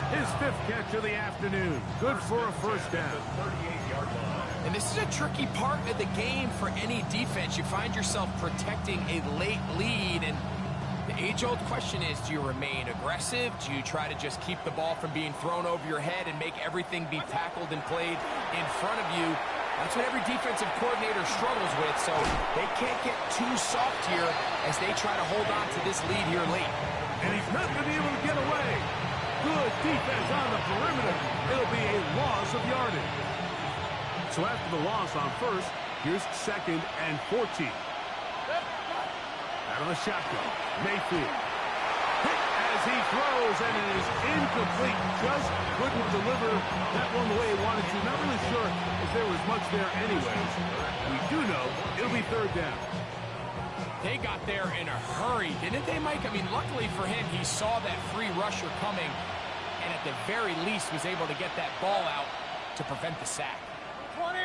His 5th catch of the afternoon. Good for a 1st down. And this is a tricky part of the game for any defense. You find yourself protecting a late lead, and the age-old question is, do you remain aggressive? Do you try to just keep the ball from being thrown over your head and make everything be tackled and played in front of you? That's what every defensive coordinator struggles with, so they can't get too soft here as they try to hold on to this lead here late. And he's not going to be able to get away. Good defense on the perimeter. It'll be a loss of yardage. So after the loss on 1st, here's 2nd and 14. Out of the shotgun, Mayfield. Hit as he throws, and it is incomplete. Just couldn't deliver that one the way he wanted to. Not really sure if there was much there anyways. We do know it'll be 3rd down. They got there in a hurry, didn't they, Mike? I mean, luckily for him, he saw that free rusher coming, and at the very least was able to get that ball out to prevent the sack. 20!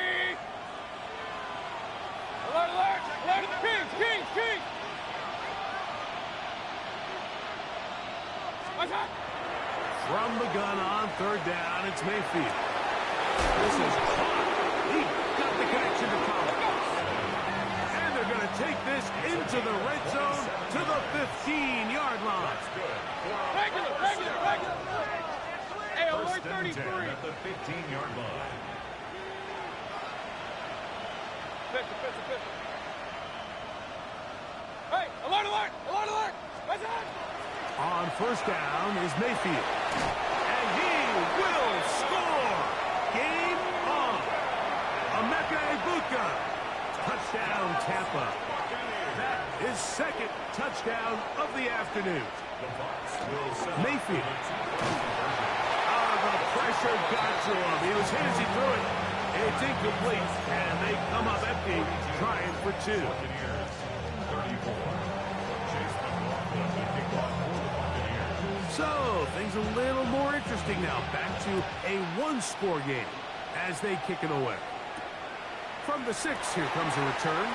From the gun on third down, it's Mayfield. This is caught. He got the connection to Collins. And they're going to take this into the red zone to the 15-yard line. Regular. Hey, alert 33. At the 15-yard line. Pistol. Hey, alert. What's that? On first down is Mayfield. And he will score. Game on. Emeka Egbuka. Touchdown, Tampa. That is second touchdown of the afternoon. Mayfield. The pressure got to him. He was hit as he threw it. It's incomplete, and they come up empty, trying for two. So, things a little more interesting now. Back to a one-score game as they kick it away. From the 6, here comes a return.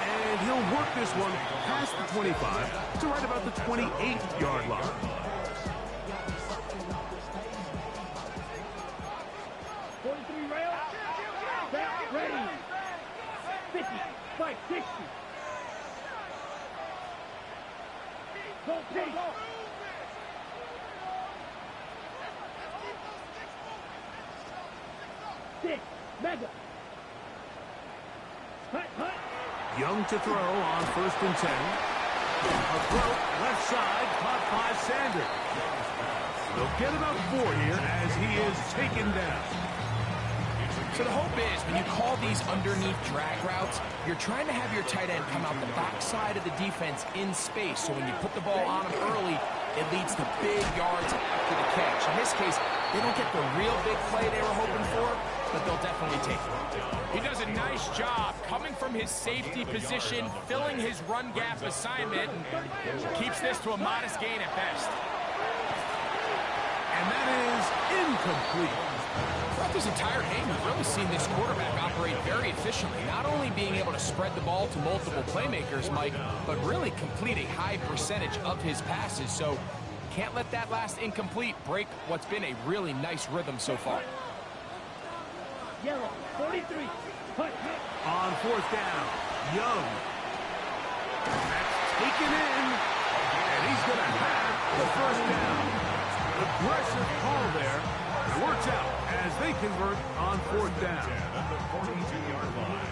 And he'll work this one past the 25 to right about the 28-yard line. Ready. 50, 5, 60. Go, take. 6, mega. Hut. Young to throw on first and 10. A throw left side caught by Sanders. They'll get about 4 here as he is taken down. So the hope is when you call these underneath drag routes, you're trying to have your tight end come out the backside of the defense in space. So when you put the ball on him early, it leads to big yards after the catch. In this case, they don't get the real big play they were hoping for, but they'll definitely take it. He does a nice job coming from his safety position, filling his run gap assignment, and keeps this to a modest gain at best. And that is incomplete. Throughout this entire game, we've really seen this quarterback operate very efficiently, not only being able to spread the ball to multiple playmakers, Mike, but really complete a high percentage of his passes. So can't let that last incomplete break what's been a really nice rhythm so far. Yellow, 43. Hut. On fourth down, Young. That's taken in, and he's going to have the first down. Aggressive call there. It works out as they convert on fourth down. At the 42-yard line.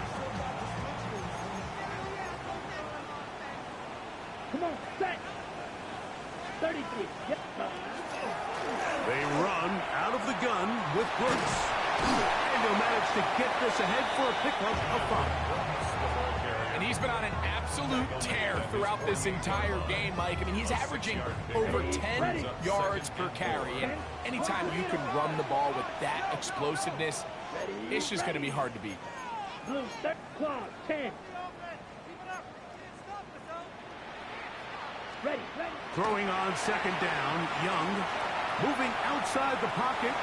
Come on, set. 33. Yep. They run out of the gun with Brooks. And they'll manage to get this ahead for a pickup of 5. And he's been on an absolute tear throughout this entire game, Mike. I mean, he's averaging over 10 yards per carry. And anytime you can run the ball with that explosiveness, it's just going to be hard to beat. Blue, third claw, 10. Ready. Throwing on second down, Young. Moving outside the pocket.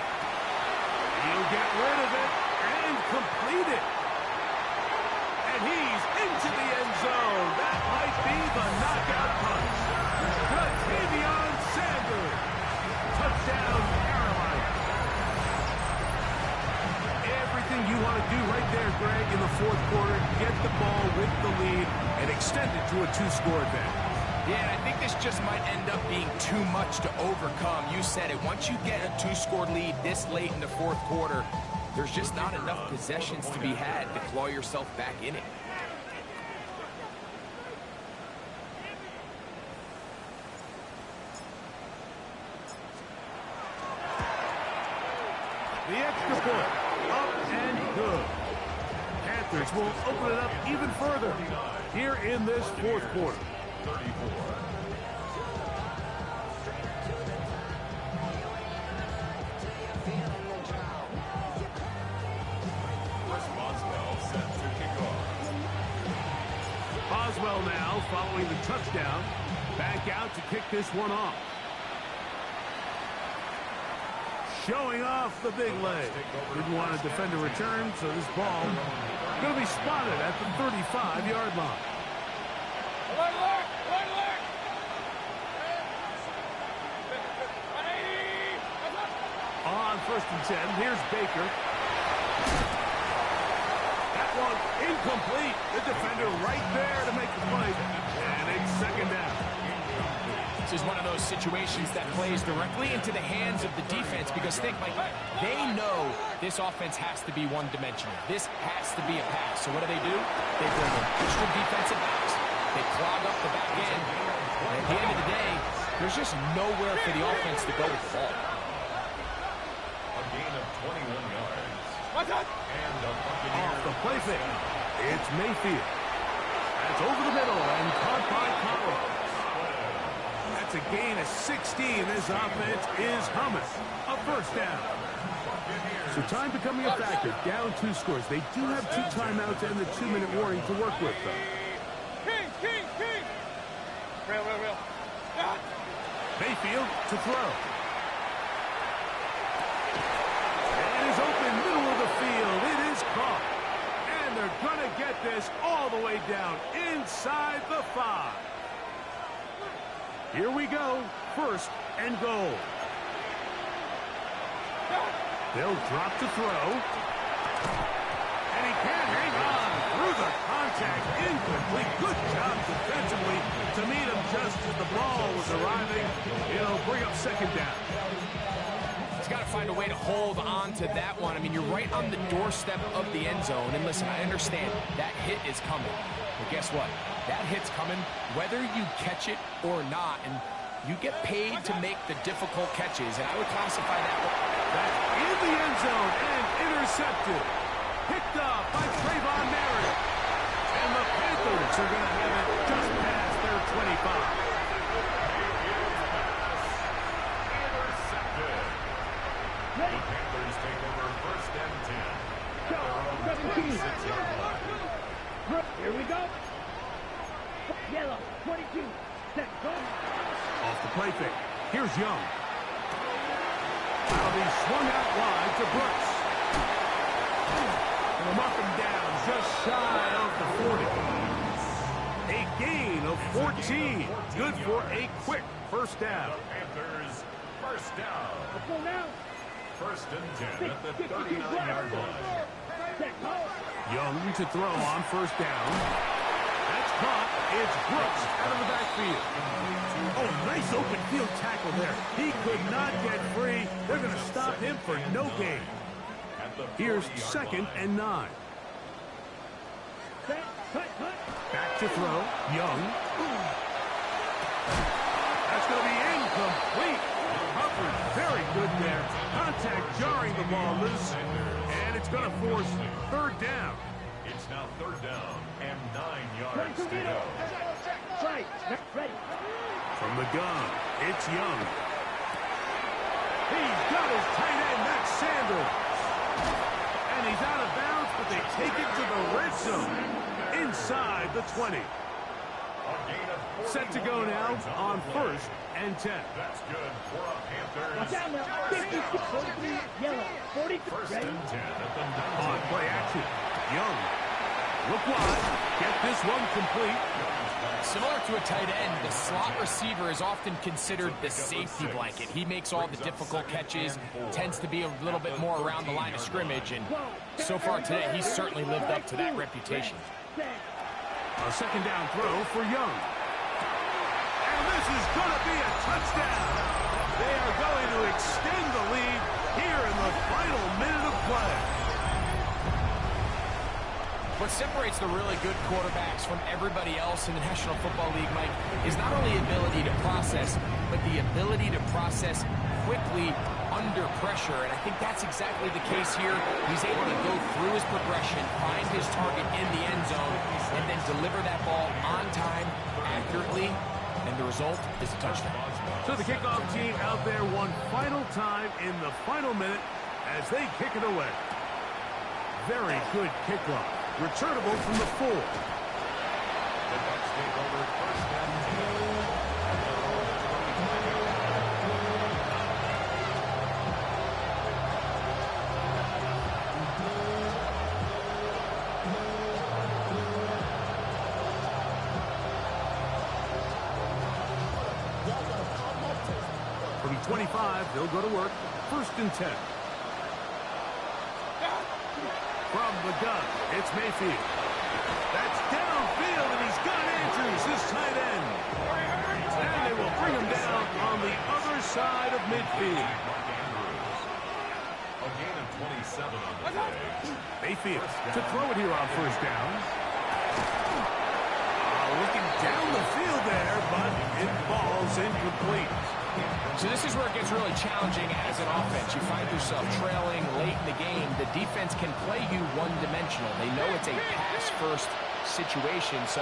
He'll get rid of it and complete it. And he's into the end zone. That might be the knockout punch. Latavion Sanders. Touchdown, Carolina. Everything you want to do right there, Greg, in the fourth quarter. Get the ball with the lead and extend it to a 2-score advantage. Yeah, and I think this just might end up being too much to overcome. You said it. Once you get a 2-score lead this late in the fourth quarter, there's just not enough possessions to be had to claw yourself back in it. The extra point, up and good. Panthers will open it up even further here in this fourth quarter. 34. Boswell now following the touchdown. Back out to kick this one off. Showing off the big leg. Didn't want to defend a return, so this ball going to be spotted at the 35-yard line. Alert! On 1st and 10, here's Baker. That one incomplete. The defender right there to make the play. And it's 2nd down. This is one of those situations that plays directly into the hands of the defense because think, Mike, they know this offense has to be one-dimensional. This has to be a pass. So what do? They bring in extra defensive backs. They clog up the back end. And at the end of the day, there's just nowhere for the offense to go with the ball. A gain of 21 yards. And a Off the play fake. It's Mayfield. That's over the middle and caught by Collins. That's a gain of 16. This offense is humming. A 1st down. So time becoming a factor. Down 2 scores. They do have 2 timeouts and the 2-minute warning to work with, though. King. Real. Mayfield to throw. And is open middle of the field. It is caught. And they're going to get this all the way down inside the 5. Here we go. 1st and goal. They'll drop to throw. And he can't hang on through the contact. Incomplete. Good job defensively to meet him just as the ball was arriving. It'll bring up 2nd down. He's got to find a way to hold on to that one. I mean, you're right on the doorstep of the end zone. And listen, I understand that hit is coming. But guess what? That hit's coming whether you catch it or not. And you get paid to make the difficult catches. And I would classify that one. That's in the end zone and intercepted. Picked up by Trayvon Merritt. And the Panthers are going to have it just past their 25. intercepted. The Panthers take over 1st and 10. Go, 17. 6-yard line. Here we go. Yellow, 22. Set, go. Off the play fake. Here's Young. Now be swung out wide to Brooks. And they'll mark him down just shy of the 40. A gain of 14. Good for a quick 1st down. The Panthers, 1st down. Let's go now. 1st and 10 at the 39-yard line. Set, go. Young to throw on 1st down. That's caught. It's Brooks out of the backfield. Oh, nice open field tackle there. He could not get free. They're going to stop him for no gain. Here's 2nd and 9. Set, cut. Back to throw. Young. That's going to be incomplete. Hubbard, very good there. Contact jarring the ball loose. And it's going to force 3rd down. It's now 3rd down and 9 yards to go. Right, ready. From the gun, it's Young. He's got his tight end, that's Sanders. And he's out of bounds, but they take it to the red zone. Inside the 20. Set to go now on 1st and 10. That's good for a Panthers. Watch out now. 50, 43, yellow, 43. 1st and 10 at the 19. On play action, Young. Look wide, get this one complete. Similar to a tight end, the slot receiver is often considered the safety blanket. He makes all the difficult catches, tends to be a little bit more around the line of scrimmage, and so far today, he's certainly lived up to that reputation. A 2nd down throw for Young. And this is going to be a touchdown. They are going to extend the lead here in the final minute of play. What separates the really good quarterbacks from everybody else in the National Football League, Mike, is not only ability to process, but the ability to process quickly under pressure. And I think that's exactly the case here. He's able to go through his progression, find his target in the end zone, and then deliver that ball on time, accurately, and the result is a touchdown. So the kickoff team out there one final time in the final minute as they kick it away. Very good kickoff. Returnable from the 4. The Bucs take over 1st and 10. From 25, they'll go to work. 1st and 10. From the gun, it's Mayfield. That's downfield, and he's got Andrews, his tight end. And they will bring him down on the other side of midfield. A gain of 27 on the play. Mayfield to throw it here on 1st down. Looking down the field there, but it falls incomplete. So this is where it gets really challenging as an offense. You find yourself trailing late in the game. The defense can play you one-dimensional. They know it's a pass-first situation, so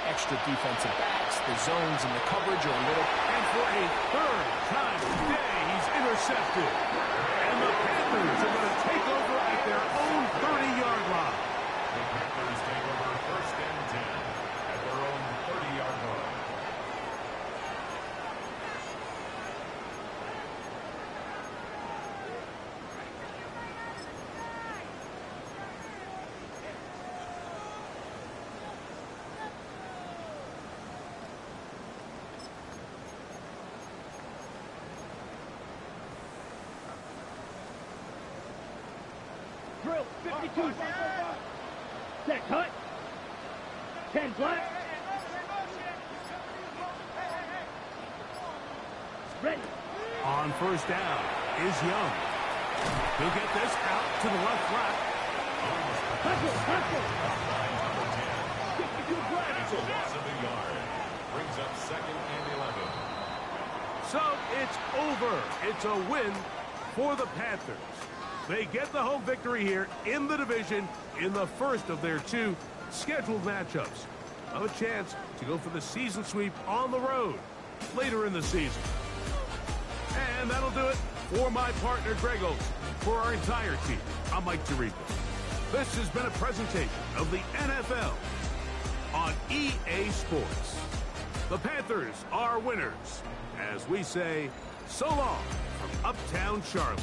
extra defensive backs, the zones, and the coverage are a little... And for a 3rd time today, he's intercepted. And the Panthers are going to take over at their own 30-yard line. The Panthers take over 1st and 10 at their own 30-yard line. Drill, 52. Set, cut. 10 black. Ready. On 1st down is Young. He'll get this out to the left flat. Hustle. 52 black. It's a loss of a yard. Brings up 2nd and 11. So it's over. It's a win for the Panthers. They get the home victory here in the division in the 1st of their 2 scheduled matchups. Have a chance to go for the season sweep on the road later in the season. And that'll do it for my partner, Greg Olson. For our entire team, I'm Mike Tirico. This has been a presentation of the NFL on EA Sports. The Panthers are winners, as we say, so long from Uptown Charlotte.